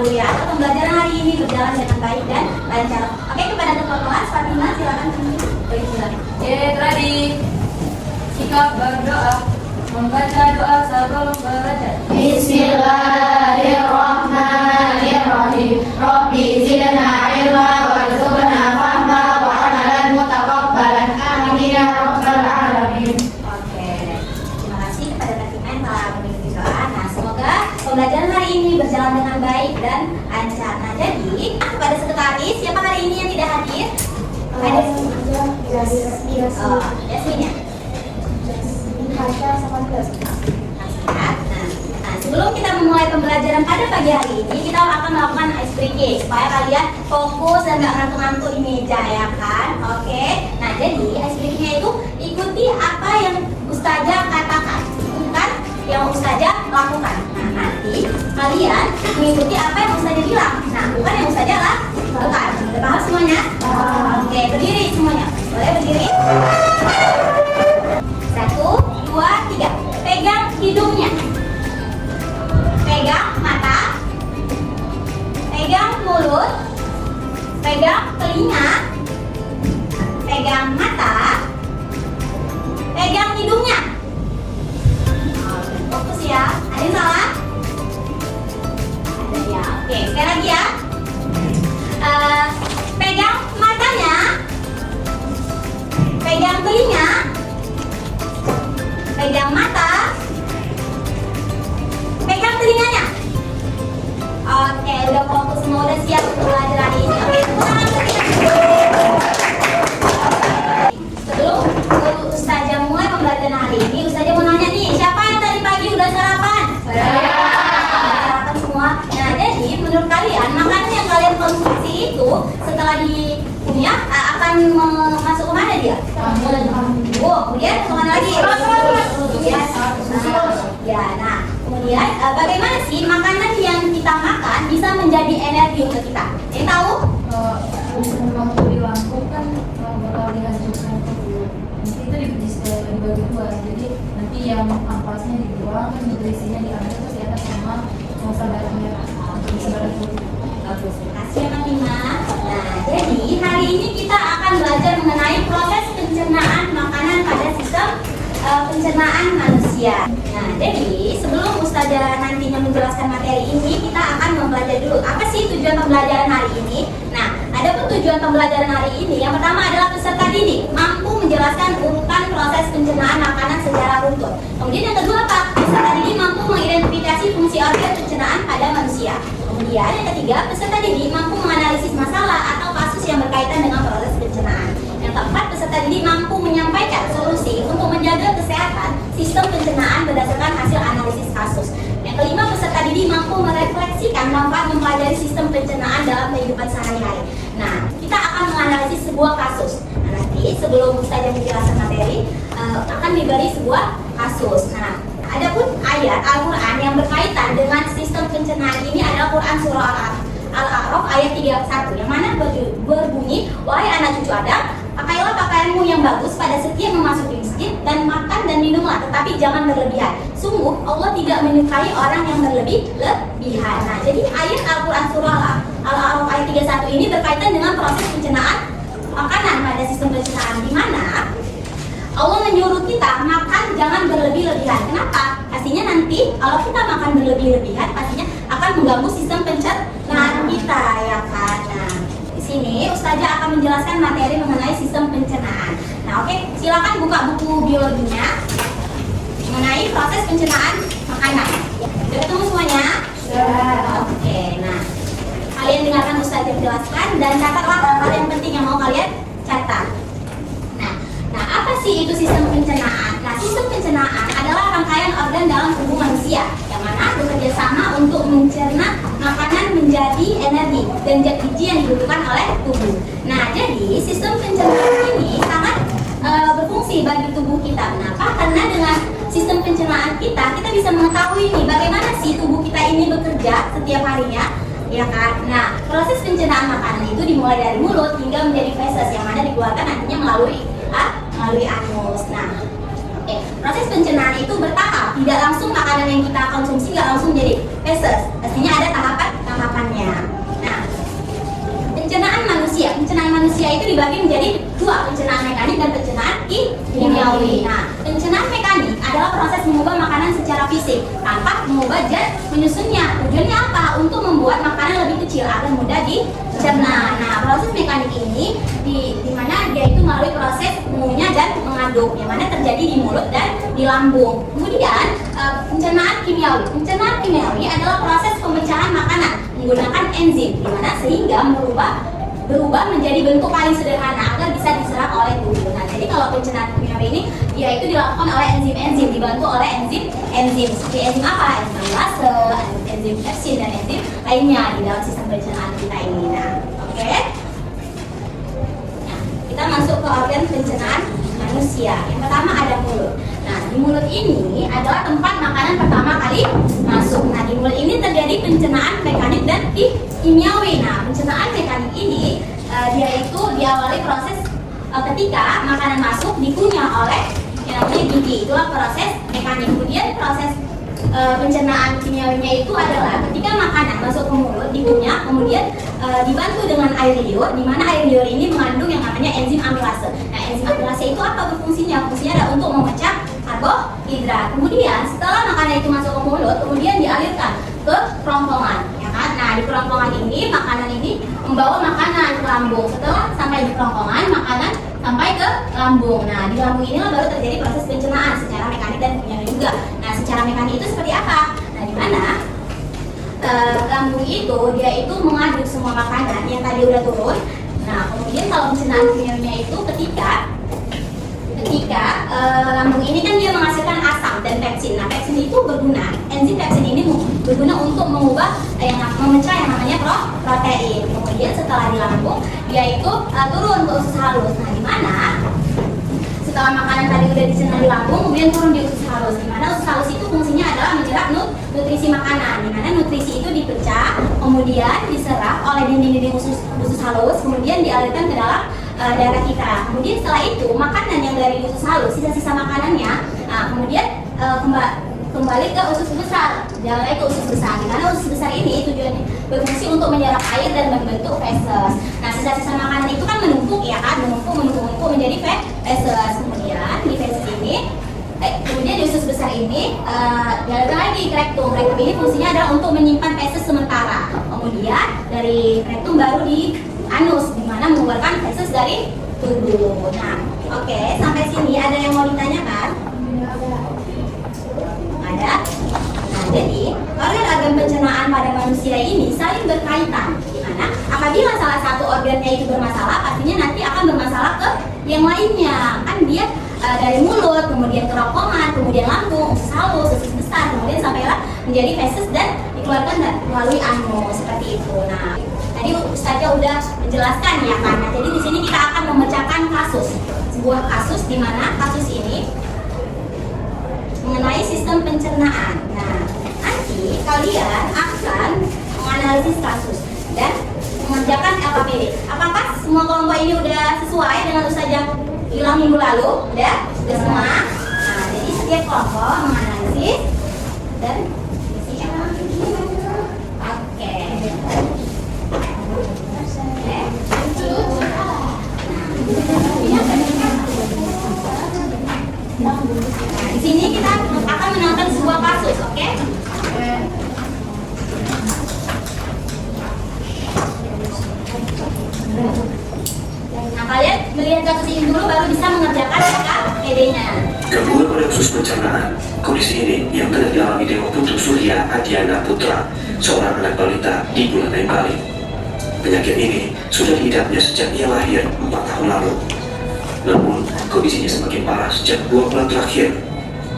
ya. Pembelajaran hari ini berjalan dengan baik dan lancar. Oke, kepada ketua kelas, Fatimah silakan silakan. Ready. Sikap berdoa. Membaca doa sebelum belajar. Bismillahirrahmanirrahim. Rabbi zidna ilma warzuqna fahma wa amalan mutaqabbalan. Amin ya rabbal alamin. Oke, terima kasih kepada Fatimah yang telah mengikuti doa. Nah, semoga pembelajaran hari ini berjalan dengan baik dan lancar. Nah, jadi kepada sekretaris, siapa hari ini yang tidak hadir? Ada Yasmin ya? Nah, sebelum kita memulai pembelajaran pada pagi hari ini, kita akan melakukan ice breaking supaya kalian fokus dan nggak ngantuk-ngantuk di meja ya kan? Oke. Nah, jadi ice breakingnya itu ikuti apa yang Ustazah katakan, bukan yang Ustazah lakukan. Nah, nanti kalian mengikuti apa yang Ustazah bilang. Nah, bukan yang Ustazah lakukan. Udah paham semuanya? Oke, berdiri semuanya. Boleh berdiri? 1, 2, 3. Pegang hidungnya. Pegang mata. Pegang mulut. Pegang telinga. Pegang mata. Pegang hidungnya. Fokus ya. Ada yang salah? Ada ya. Oke, sekali lagi ya. Pegang matanya. Pegang telinga. Pegang mata. Pegang telinganya. Oke, udah fokus semua, udah siap untuk belajar hari ini. Oke, tepuk tangan untuk kita. Sebelum Ustazah mulai pembelajaran hari ini, Ustazah mau nanya nih, siapa yang tadi pagi udah sarapan? Saya. Sarapan semua. Nah, jadi menurut kalian makanan yang kalian konsumsi itu setelah dikunyah akan masuk ke mana dia? Kemudian kemana lagi? Ya, nah, kemudian bagaimana sih makanan yang kita makan bisa menjadi energi untuk kita? Yang tahu? Waktu dilakukan bakal dihancurkan tubuh. Nanti itu dibagi dua. Jadi nanti yang ampasnya dibuang, nutrisinya diambil terus di atas sama saudaranya untuk disebarkan tubuh. Terima kasih Fatimah. Nah, jadi hari ini kita akan belajar mengenai proses pencernaan makanan pada sistem pencernaan manusia. Nah, jadi sebelum Ustazah nantinya menjelaskan materi ini, kita akan mempelajari dulu apa sih tujuan pembelajaran hari ini. Nah, ada pun tujuan pembelajaran hari ini. Yang pertama adalah peserta didik mampu menjelaskan urutan proses pencernaan makanan secara runtut. Kemudian yang kedua apa? Peserta didik mampu mengidentifikasi fungsi organ pencernaan pada manusia. Kemudian yang ketiga, peserta didik mampu menganalisis masalah atau kasus yang berkaitan dengan proses pencernaan. Yang keempat, peserta didik mampu menyampaikan solusi untuk menjaga kesehatan sistem pencernaan berdasarkan hasil analisis kasus. Yang kelima, peserta didik mampu merefleksikan manfaat mempelajari sistem pencernaan dalam kehidupan sehari-hari. Nah, kita akan menganalisis sebuah kasus. Nah, nanti sebelum Ustazah menjelaskan materi, akan diberi sebuah kasus. Nah, adapun ayat Al-Quran yang berkaitan dengan sistem pencernaan ini adalah Quran Surah Al-A'raf ayat 31 yang mana berbunyi, wahai anak cucu Adam, pakailah pakaianmu yang bagus pada setiap memasuki masjid dan makan dan minumlah, tetapi jangan berlebihan. Sungguh Allah tidak menyukai orang yang berlebihan. Nah, jadi ayat Al-Quran Surah Al-A'raf ayat 31 ini berkaitan dengan proses pencernaan makanan pada sistem pencernaan, di mana Allah menyuruh kita makan jangan berlebih-lebihan. Kenapa? Pastinya nanti kalau kita makan berlebih-lebihan pastinya akan mengganggu sistem pencernaan kita ya kan. Nah, di sini Ustazah akan menjelaskan materi mengenai sistem pencernaan. Nah, oke, silakan buka buku biologinya mengenai proses pencernaan makanan. Sudah ketemu semuanya? Oke, nah kalian dengarkan Ustazah jelaskan dan catatlah hal-hal yang penting yang mau kalian catat. Nah, apa sih itu sistem pencernaan? Nah, sistem pencernaan adalah rangkaian organ dalam tubuh manusia yang mana bekerja sama untuk mencerna makanan menjadi energi dan zat gizi yang dibutuhkan oleh tubuh. Nah, jadi sistem pencernaan ini sangat berfungsi bagi tubuh kita. Kenapa? Karena dengan sistem pencernaan kita bisa mengetahui nih bagaimana sih tubuh kita ini bekerja setiap harinya. Ya kan? Nah, proses pencernaan makanan itu dimulai dari mulut hingga menjadi feses yang mana dikeluarkan nantinya melalui anus. Nah, proses pencernaan itu bertahap, tidak langsung makanan yang kita konsumsi nggak langsung jadi feses. Pastinya ada tahapannya. dibagi menjadi dua, pencernaan mekanik dan pencernaan kimiawi. Nah, pencernaan mekanik adalah proses mengubah makanan secara fisik tanpa mengubah zat penyusunnya. Tujuannya apa? Untuk membuat makanan lebih kecil agar mudah dicerna. Nah, proses mekanik ini di mana dia itu melalui proses mengunyah dan mengaduk, yang mana terjadi di mulut dan di lambung. Kemudian pencernaan kimiawi. Pencernaan kimiawi adalah proses pemecahan makanan menggunakan enzim, di mana sehingga berubah menjadi bentuk paling sederhana agar bisa diserap oleh tubuh. Nah, jadi kalau pencernaan kimiawi ini dia itu dilakukan oleh enzim-enzim, dibantu oleh enzim-enzim seperti enzim apa? Enzim amilase, enzim pepsin dan enzim lainnya di dalam sistem pencernaan kita ini. Nah, oke. Nah, kita masuk ke organ pencernaan manusia. Yang pertama ada mulut. Nah, di mulut ini adalah tempat makanan pertama kali masuk. Nah, di mulut ini terjadi pencernaan mekanik dan kimiawi. Nah, pencernaan mekanik ini dia itu diawali proses ketika makanan masuk dikunyah oleh yang namanya gigi. Itulah proses mekanik. Kemudian proses pencernaan kimiawinya itu adalah ketika makanan masuk ke mulut dikunyah, kemudian dibantu dengan air liur, di mana air liur ini mengandung yang namanya enzim amilase. Nah, enzim amilase itu apa berfungsinya? Fungsinya adalah untuk memecah karbohidrat. Kemudian setelah makanan itu masuk ke mulut, kemudian dialirkan ke kerongkongan, ya kan? Nah, di kerongkongan ini makanan ini membawa makanan ke lambung. Setelah sampai di kerongkongan, makanan sampai ke lambung. Nah, di lambung inilah baru terjadi proses pencernaan secara mekanik dan kimiawi juga. Nah, secara mekanik itu seperti apa? Nah, di mana lambung itu dia itu mengaduk semua makanan yang tadi udah turun. Nah, kemudian kalau pencernaan kimiawinya itu ketika lambung ini kan dia menghasilkan asam dan pepsin. Nah, pepsin itu berguna, enzim pepsin ini berguna untuk mengubah memecah yang namanya protein. Kemudian setelah di lambung dia itu turun ke usus halus. Nah, di mana setelah makanan tadi udah dicerna di lambung, kemudian turun di usus halus. Di mana usus halus itu fungsinya adalah menyerap nutrisi makanan. Di mana nutrisi itu dipecah, kemudian diserap oleh dinding-dinding usus halus, kemudian dialirkan ke dalam darah kita. Kemudian setelah itu makanan yang dari usus halus, sisa-sisa makanannya, kemudian kembali ke usus besar, jalannya ke usus besar. Di mana usus besar ini tujuannya berfungsi untuk menyerap air dan membentuk feses. Nah, sisa-sisa makanan itu kan menumpuk, ya kan, menumpuk menjadi feses. Kemudian di feses ini, kemudian di usus besar ini dialirkan lagi ke rektum. Rektum ini fungsinya adalah untuk menyimpan feses sementara. Kemudian dari rektum baru di anus, di mana mengeluarkan feses dari tubuh. Nah, oke, sampai sini ada yang mau ditanyakan? Ada. Nah, jadi organ-organ pencernaan pada manusia ini saling berkaitan. Di mana apabila salah satu organnya itu bermasalah, pastinya nanti akan bermasalah ke yang lainnya. Kan dia dari mulut, kemudian kerongkongan, kemudian lambung, usus halus, usus besar, kemudian sampailah menjadi feses dan dikeluarkan melalui anus seperti itu. Nah, tadi Ustazah udah menjelaskan ya kan. Nah, jadi di sini kita akan memecahkan sebuah kasus di mana kasus ini mengenai sistem pencernaan. Nah, nanti kalian akan menganalisis kasus dan mengerjakan LKPD. Apakah semua kelompok ini udah sesuai dengan Ustazah bilang minggu lalu? Udah semua? Nah, jadi setiap kelompok menganalisis dan di sini kita akan menonton sebuah kasus, oke? Nah, kalian melihat kasus ini dulu baru bisa mengerjakan LKPD-nya. Gangguan pada usus pencernaan. Kondisi ini yang telah dialami Dewa Putu Surya Adiana Putra, seorang anak balita di bulan Bali. Penyakit ini sudah diidapnya sejak ia lahir 4 tahun lalu. Namun, kondisinya semakin parah sejak 2 bulan terakhir.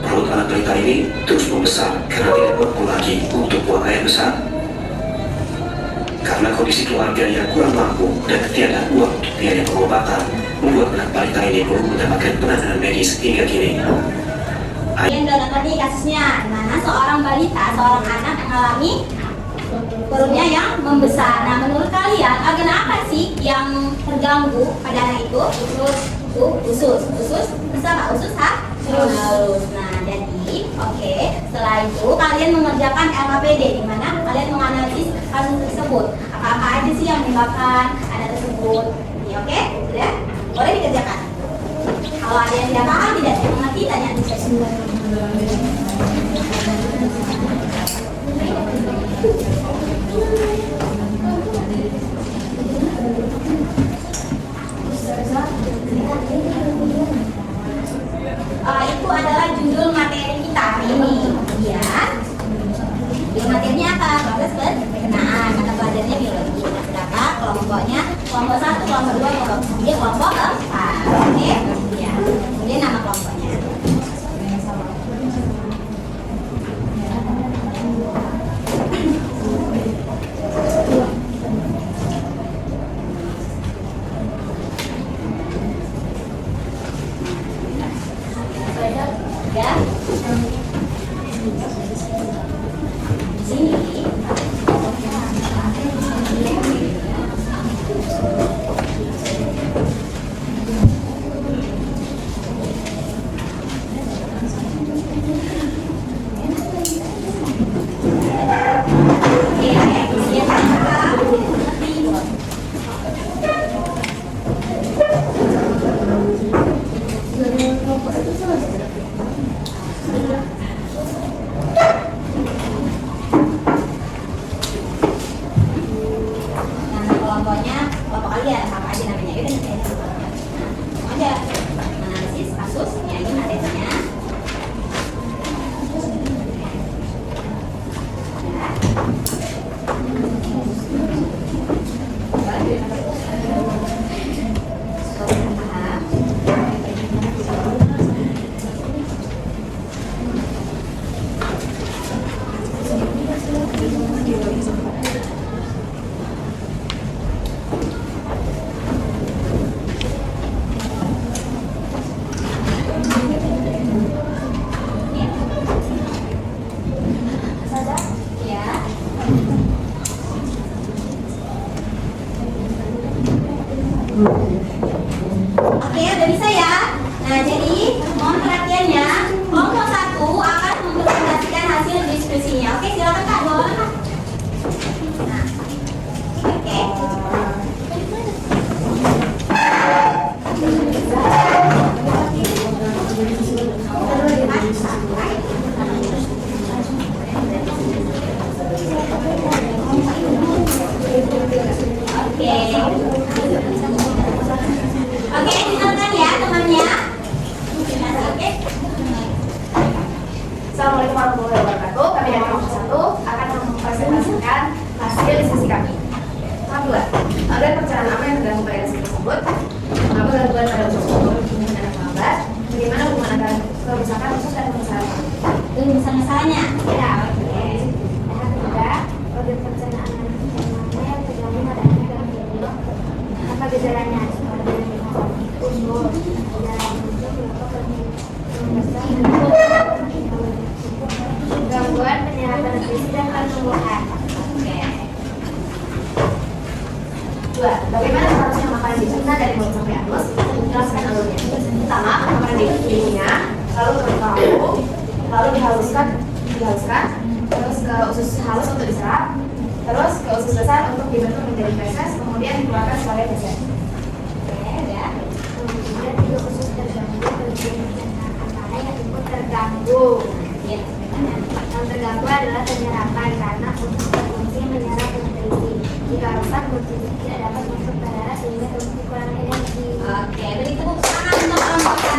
Perut anak balita ini terus membesar karena tidak mampu lagi untuk buang air besar. Karena kondisi keluarga yang kurang mampu dan ketiadaan uang untuk biaya pengobatan, membuat anak balita ini belum mendapatkan penanganan medis hingga kini. Kalian udah nonton nih kasusnya, di mana seorang balita, seorang anak mengalami perutnya yang membesar. Nah, menurut kalian organ apa sih yang terganggu pada anak itu? Usus apa? Usus halus. Nah, jadi oke. Setelah itu kalian mengerjakan LKPD, di mana kalian menganalisis kasus tersebut. Apa-apa aja sih yang menyebabkan anak tersebut ini, oke? Sudah? Boleh dikerjakan. Kalau ada yang tidak paham, tidak mengerti, tanya di sesi. Itu adalah judul materi kita hari ini, ya. Judul materinya apa? Proses berkenaan. Mata pelajarannya biologi. Berapa kelompoknya? Kelompok 1, kelompok 2, kelompok 3, kelompok 4. Oke? Ya. Kemudian nama kelompoknya. Ya. Di sini kelompoknya, kelompok kalian apa aja namanya? Itu nanti ada analisis kasus, ya ini materinya. Oke, udah bisa ya. Nah, jadi mohon perhatiannya. Kelompok 1 akan mempresentasikan hasil diskusinya. Oke, silakan Kak, boleh Kak. Nah, oke. Oke, dengarkan ya temannya. Oke. Assalamualaikum warahmatullahi wabarakatuh. Kami dari kelompok 1 akan mempresentasikan hasil diskusi kami. Tahap 2. Ada perencanaan apa yang tergabung pada diskusi tersebut? Apa gangguan pada usus hubungan anak lambat? Bagaimana hubungan antara kerusakan usus dan kerusakan? Itu masalahnya. Ya, oke. Tahap 3, organ pencernaan yang tergabung pada anak dalam hidup. Apa gejalanya? Usus, gangguan penyerapan nutrisi dan pertumbuhan. Oke. 2. Bagaimana seharusnya makanan dicerna dari mulut sampai anus? Jelaskan alurnya. Pertama, makanan dikunyah, lalu ke paru, lalu dihaluskan, terus ke usus halus untuk diserap, terus ke usus besar untuk dibentuk menjadi feses, kemudian dikeluarkan sebagai feses. Oke, udah. Kemudian juga usus terganggu bagian pencernaan mana yang ikut terganggu. Ya, Yang terganggu adalah penyerapan karena usus berfungsi menyerap nutrisi. Jika rusak, nutrisi tidak dapat masuk ke darah sehingga tubuh kurang energi. Oke, beri tepuk tangan untuk kelompok 1.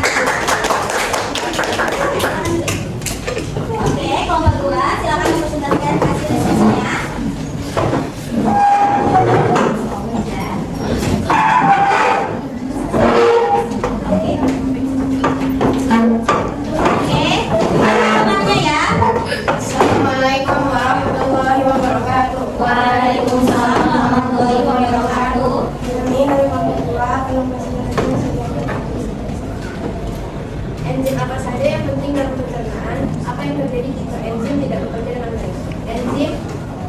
Oke, kelompok 2, silakan mempresentasikan hasil diskusinya. Oke, temannya ya. Assalamualaikum warahmatullahi wabarakatuh. Waalaikumsalam warahmatullahi wabarakatuh. Kami dari kelompok 2 akan mempresentasikan sebuah enzim apa saja yang penting dalam pencernaan. Apa yang terjadi jika enzim tidak bekerja dengan baik?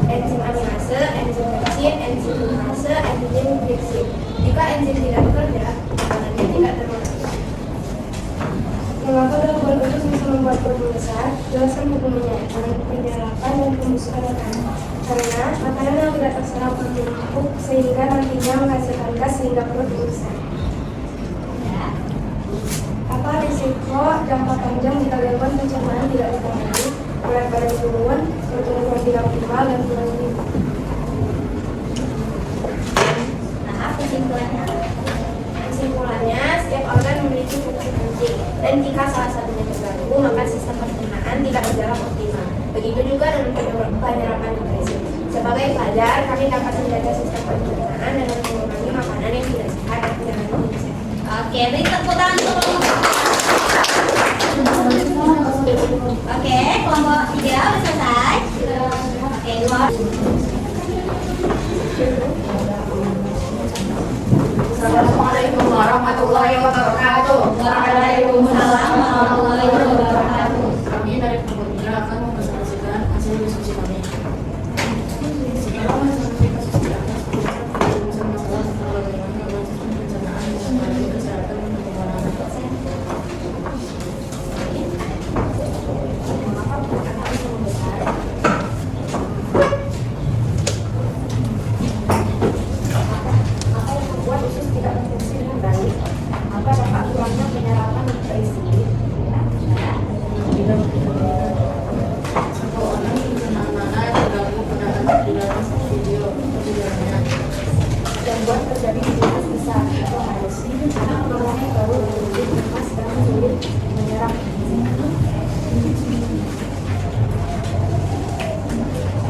Enzim aminase, enzim pepsin, enzim linase, enzim glyksin. Jika enzim tidak bekerja, makanannya tidak termakan. Mengapa gangguan usus bisa membuat perut besar? Jelaskan hukumannya dengan penyerapan dan pembusukan makanan. Karena makanan yang tidak terserap menumpuk sehingga nantinya menghasilkan gas sehingga perut membesar. Ya. Apa risiko jangka panjang jika gangguan pencernaan tidak ditangani? Berat badan turun, pertumbuhan tidak optimal, dan kurang gizi. Nah, kesimpulannya. Kesimpulannya, setiap organ memiliki fungsi penting, dan jika salah satunya terganggu, maka sistem pencernaan tidak berjalan optimal. Begitu juga dengan penyerapan nutrisi. Sebagai pelajar, kami dapat menjaga sistem pencernaan dengan mengurangi makanan yang tidak sehat dan tidak gizi sehat. Oke, beri tepuk tangan dulu. Oke, kelompok 3 udah selesai. Oke, 2. Assalamualaikum warahmatullahi wabarakatuh. Waalaikumsalam warahmatullahi wabarakatuh. Kami dari kelompok 3 akan mempresentasikan hasil diskusi kami. Setelah mencermati kasus di atas, bisa melakukan bagaimana sistem pencernaan dan mengenai kesehatan dan perkembangan anak. Apa yang membuat usus tidak berfungsi dengan baik? Apa dampak kurangnya penyerapan nutrisi? Satu orang pencernaan mana yang terganggu pada anak di dalam video persidangannya. Gangguan terjadi di usus besar atau halus. Anak mengalami baru berwujud lemas dan sulit menyerap gizi.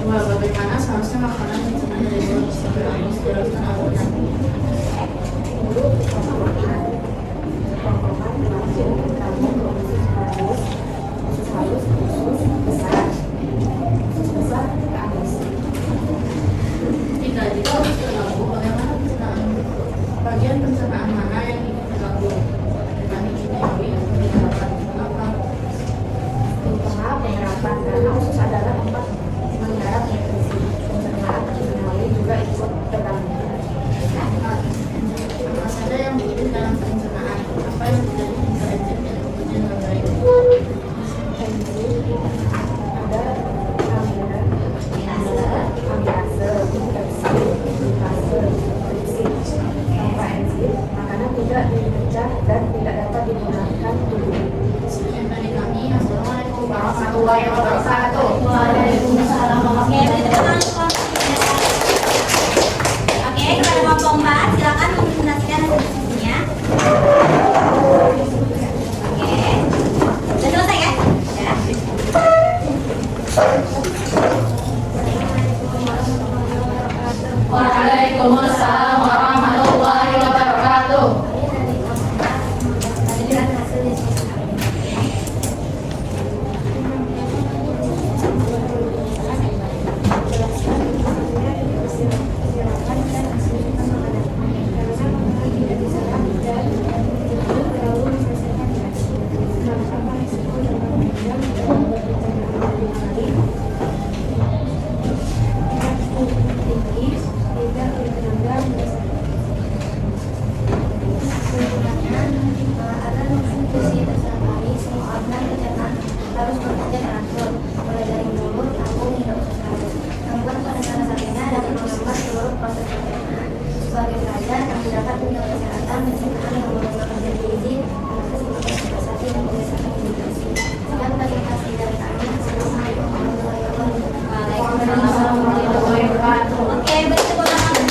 Dua, bagaimana seharusnya makanan dicerna dari luar sampai halus dalam tanah. Dulu pertama kelompokkan langsung kamu ke usus halus, usus besar ke halus. Tiga, jika usus terganggu, bagaimana pencernaan? Bagian pencernaan mana yang terganggu? Teknik kimiawi atau penyerapan? Mengapa? Terutama penyerapan karena usus adalah tempat menyerap nutrisi. Pencernaan kimiawi juga ikut terganggu. Apa saja yang diuji dalam pencernaan? Apa yang terjadi jika enzim yang bekerja dengan baik? Enzim ada amilase, glukase, tripsin. Tanpa enzim, makanan tidak dipecah dan tidak dapat digunakan tubuh. Sekian dari kami. Assalamualaikum warahmatullahi wabarakatuh. Waalaikumsalam. Oke, beri tepuk tangan kelompok 3. Oke, kepada kelompok 4, silakan mempresentasikan hasil diskusinya. Oke. Sudah selesai kan? Ya. Waalaikumsalam warahmatullahi wabarakatuh. Dengan hasil diskusi kami. Harus bekerja teratur, mulai dari mulut, lambung, hingga usus halus. Gangguan pada salah satunya dapat menghambat seluruh proses pencernaan. Sebagai pelajar, kami dapat menjaga kesehatan, pencernaan yang menggunakan gizi, anak kesimpulan konversasi dan kebiasaan nutrisi. Sekian presentasi dari kami. Assalamualaikum warahmatullahi wabarakatuh. Waalaikumsalam warahmatullahi wabarakatuh. Oke, beri tepuk tangan.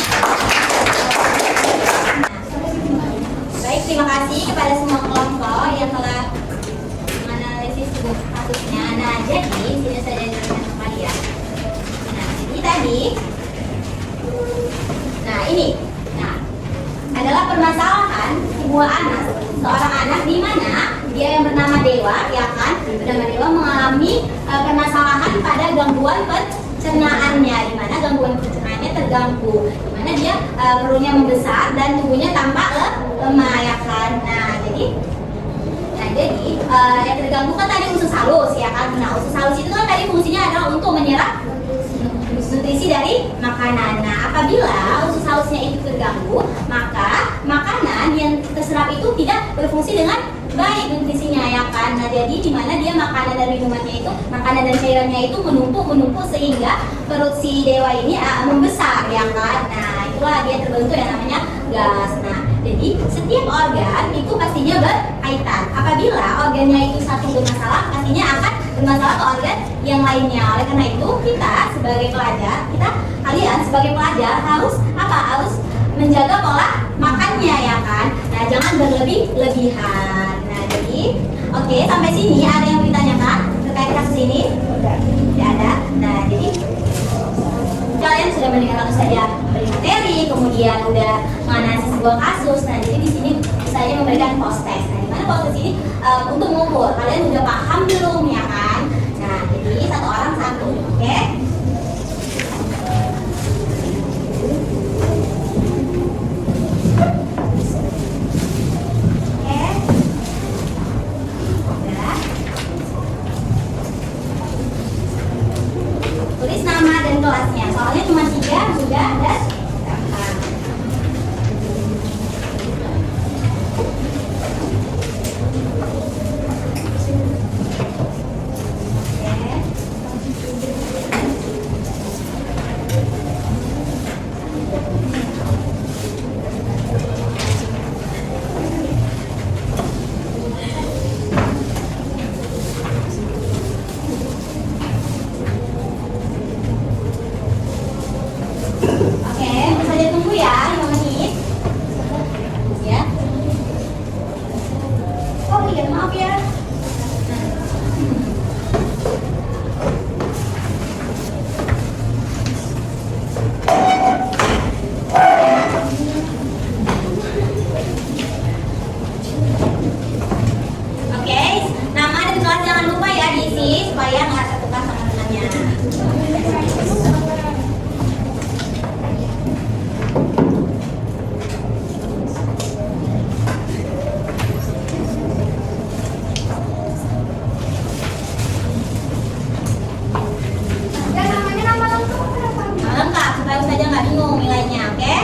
Baik, terima kasih kepada semua kelompok yang telah menganalisis kasusnya. Nah, jadi sini saja jelaskan kalian. Nah, jadi tadi, nah ini, nah adalah permasalahan sebuah anak, seorang anak di mana dia yang bernama Dewa, ya kan, bernama Dewa mengalami permasalahan pada gangguan pencernaannya, di mana gangguan pencernaannya terganggu, di mana dia perutnya membesar dan tubuhnya tampak lemah, ya kan. Jadi yang terganggu kan tadi usus halus, ya kan. Nah, usus halus itu kan tadi fungsinya adalah untuk menyerap nutrisi dari makanan. Nah, apabila usus halusnya itu terganggu, maka makanan yang terserap itu tidak berfungsi dengan baik nutrisinya, ya kan. Nah, jadi di mana dia makanan dan minumannya itu, makanan dan cairannya itu menumpuk sehingga perut si Dewa ini membesar, ya kan. Nah, itulah dia terbentuk yang namanya tugas. Nah, jadi setiap organ itu pastinya berkaitan. Apabila organnya itu satu bermasalah, pastinya akan bermasalah ke organ yang lainnya. Oleh karena itu, kita sebagai pelajar, kalian sebagai pelajar harus apa? Harus menjaga pola makannya ya kan. Nah, jangan berlebih-lebihan. Nah, jadi oke, sampai sini ada yang ditanyakan terkait kasus ini? Tidak ada. Nah, jadi kalian sudah mendengar saja beri materi, kemudian udah menganalisis sebuah kasus. Nah, jadi di sini saya memberikan post test. Nah, dimana post test ini untuk mengukur kalian udah paham belum ya kan? Nah, jadi satu orang satu, oke? Tulis nama dan kelasnya, soalnya cuma 3 sudah dan gampang. Oke, bisa saja tunggu ya 5 menit. Ya. Oh iya, maaf ya. Oke, nama dan kelas jangan lupa ya diisi supaya nggak tertukar sama temannya. Dan namanya nama lengkap berapa? Nah, lengkap supaya saja nggak bingung nilainya, oke?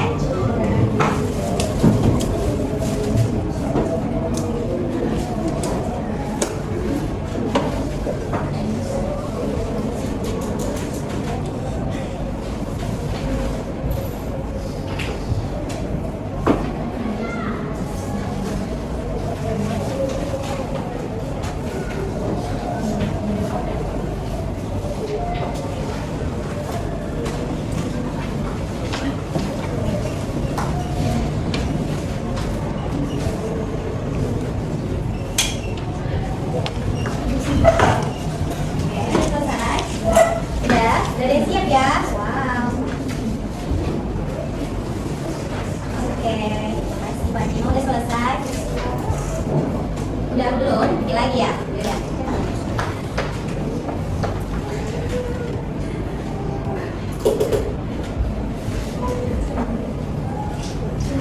Oke, selesai. Udah ada yang siap ya? Wow. Oke, makasih Pak Cimo udah selesai. Udah belum? Oke lagi ya? Udah.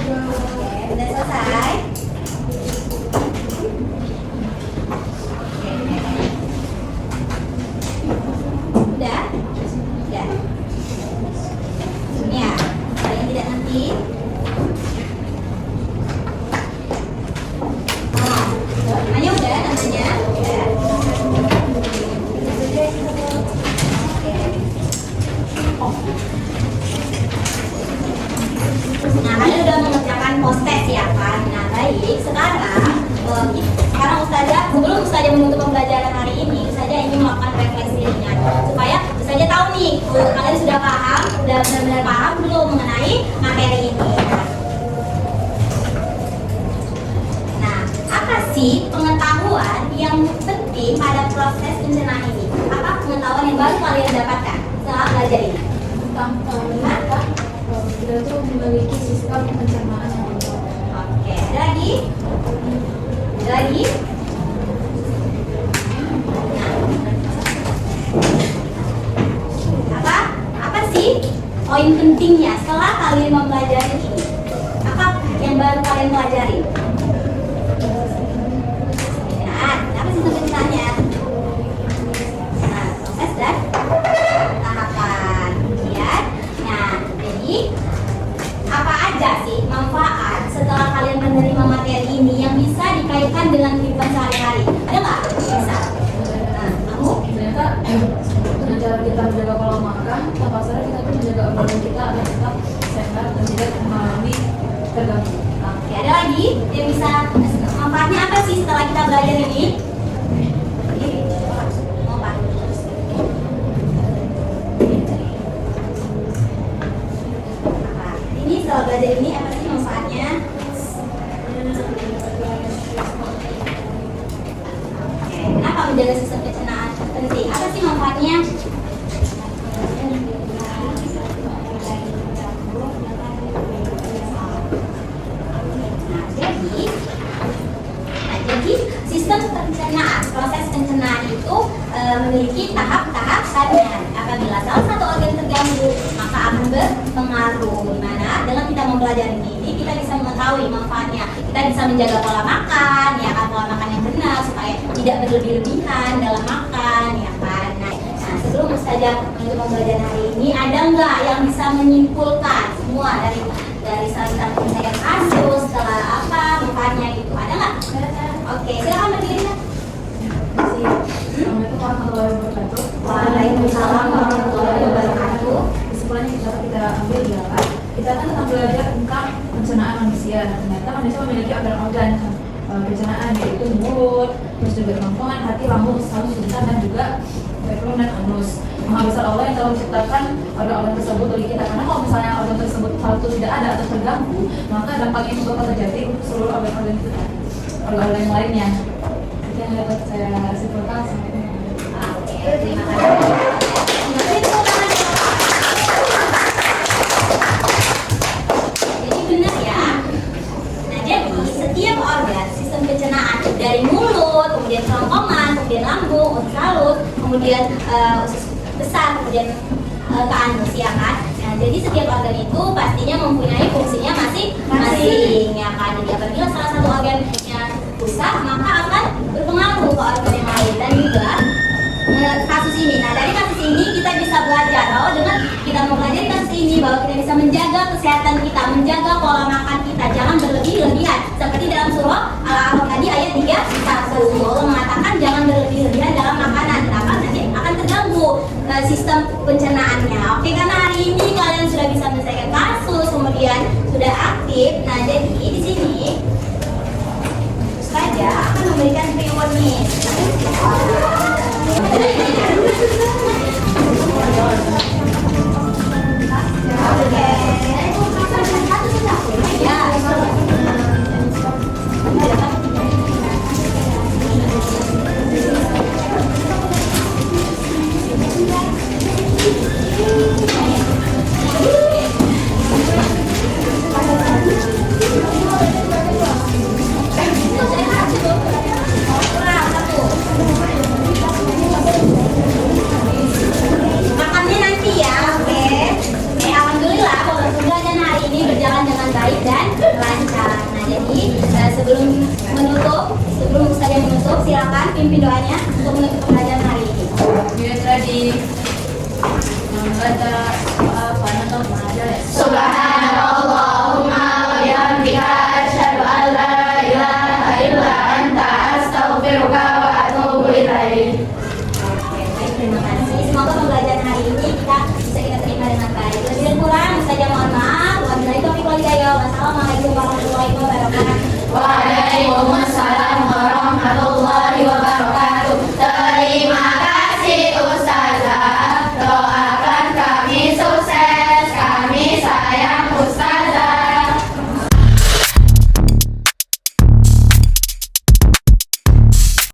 Oke, udah selesai. Udah? Udah. Ya, saya tidak nanti. Namanya udah, namanya udah. Nah, kalian udah mengerjakan post test ya kan? Nah, baik. Sekarang Ustazah, sebelum Ustazah menutup pembelajaran hari ini, Ustazah ingin melakukan refleksi ringan supaya Ustazah tahu nih, kalian sudah paham, sudah benar-benar paham belum mengenai materi ini. Nah, apa sih pengetahuan yang penting pada proses pencernaan ini? Apa pengetahuan yang baru kalian dapatkan setelah belajar ini? Tentang kita kita tuh memiliki sistem pencernaan yang benar. Oke, ada lagi? Ada lagi? Nah, apa sih poin pentingnya setelah kalian mempelajari ini? Apa yang baru kalian pelajari? Nah, apa sih pentingnya? Nah, proses dan tahapan, ya. Nah, jadi apa aja sih manfaat setelah kalian menerima materi ini yang bisa dikaitkan dengan kehidupan sehari-hari? Ada nggak? Bisa. Nah, kamu? Ternyata dengan cara kita menjaga pola makan, tanpa sadar kita tuh menjaga organ kita agar tetap sehat dan tidak mengalami terganggu. Oke, ada lagi yang bisa manfaatnya apa sih setelah kita belajar ini? Apa? Ini setelah belajar ini apa sih manfaatnya? Oke, kenapa menjaga sistem pencernaan penting? Apa sih manfaatnya? Jadi sistem pencernaan, proses pencernaan itu memiliki tahap-tahapannya. Apabila salah satu organ terganggu, maka akan berpengaruh. Dimana dengan kita mempelajari ini, kita bisa mengetahui manfaatnya. Kita bisa menjaga pola makan, ya kan, pola makan yang benar supaya tidak berlebih-lebihan dalam makan, ya kan. Nah, sebelum Ustazah menutup pembelajaran hari ini, ada nggak yang bisa menyimpulkan semua dari kita menyelesaikan kasus, setelah apa manfaatnya gitu? Ada nggak? Oke, silakan berdiri. Assalamualaikum warahmatullahi wabarakatuh. Waalaikumsalam warahmatullahi wabarakatuh. Kesimpulannya kita ambil adalah kita kan akan belajar tentang pencernaan manusia. Ternyata manusia memiliki organ-organ pencernaan, yaitu mulut, terus juga kerongkongan, hati, lambung, usus, jantung, dan juga perum dan anus. Maha besar Allah yang telah menciptakan organ-organ tersebut bagi kita. Karena kalau misalnya organ tersebut satu tidak ada atau terganggu, maka dampaknya itu bakal terjadi untuk seluruh organ-organ itu kan, organ-organ yang lainnya. Itu yang dapat saya simpulkan. Oke, terima kasih. Jadi benar ya. Nah, jadi setiap organ sistem pencernaan dari mulut, kemudian kerongkongan, kemudian lambung, usus halus, kemudian usus besar, kemudian ke anus, ya kan. Nah, jadi setiap organ itu pastinya mempunyai fungsinya masing-masing, ya kan. Jadi apabila salah satu organnya rusak, maka akan berpengaruh ke organ yang lain. Dan juga kasus ini, nah dari kasus ini kita bisa belajar bahwa dengan kita mempelajari kasus ini, bahwa kita bisa menjaga kesehatan kita, menjaga pola makan kita, jangan berlebih-lebihan. Seperti dalam surah Al-A'raf tadi ayat 31, Allah mengatakan jangan berlebih-lebihan dalam makanan, kenapa? Nanti akan terganggu sistem pencernaannya. Oke, karena hari ini kalian sudah bisa menyelesaikan kasus, kemudian sudah aktif. Nah, jadi di sini Ustazah akan memberikan reward nih. Makannya nanti ya, oke. Alhamdulillah pembelajaran hari ini berjalan dengan baik dan lancar. Nah, jadi sebelum Ustazah menutup, silakan pimpin doanya untuk menutup pembelajaran hari ini. Bila tadi membaca atau mengajar. Subhanallahumma wa bihamdika asyhadu an la ilaha illa anta astaghfiruka wa atubu ilaik. Oke, baik, terima kasih.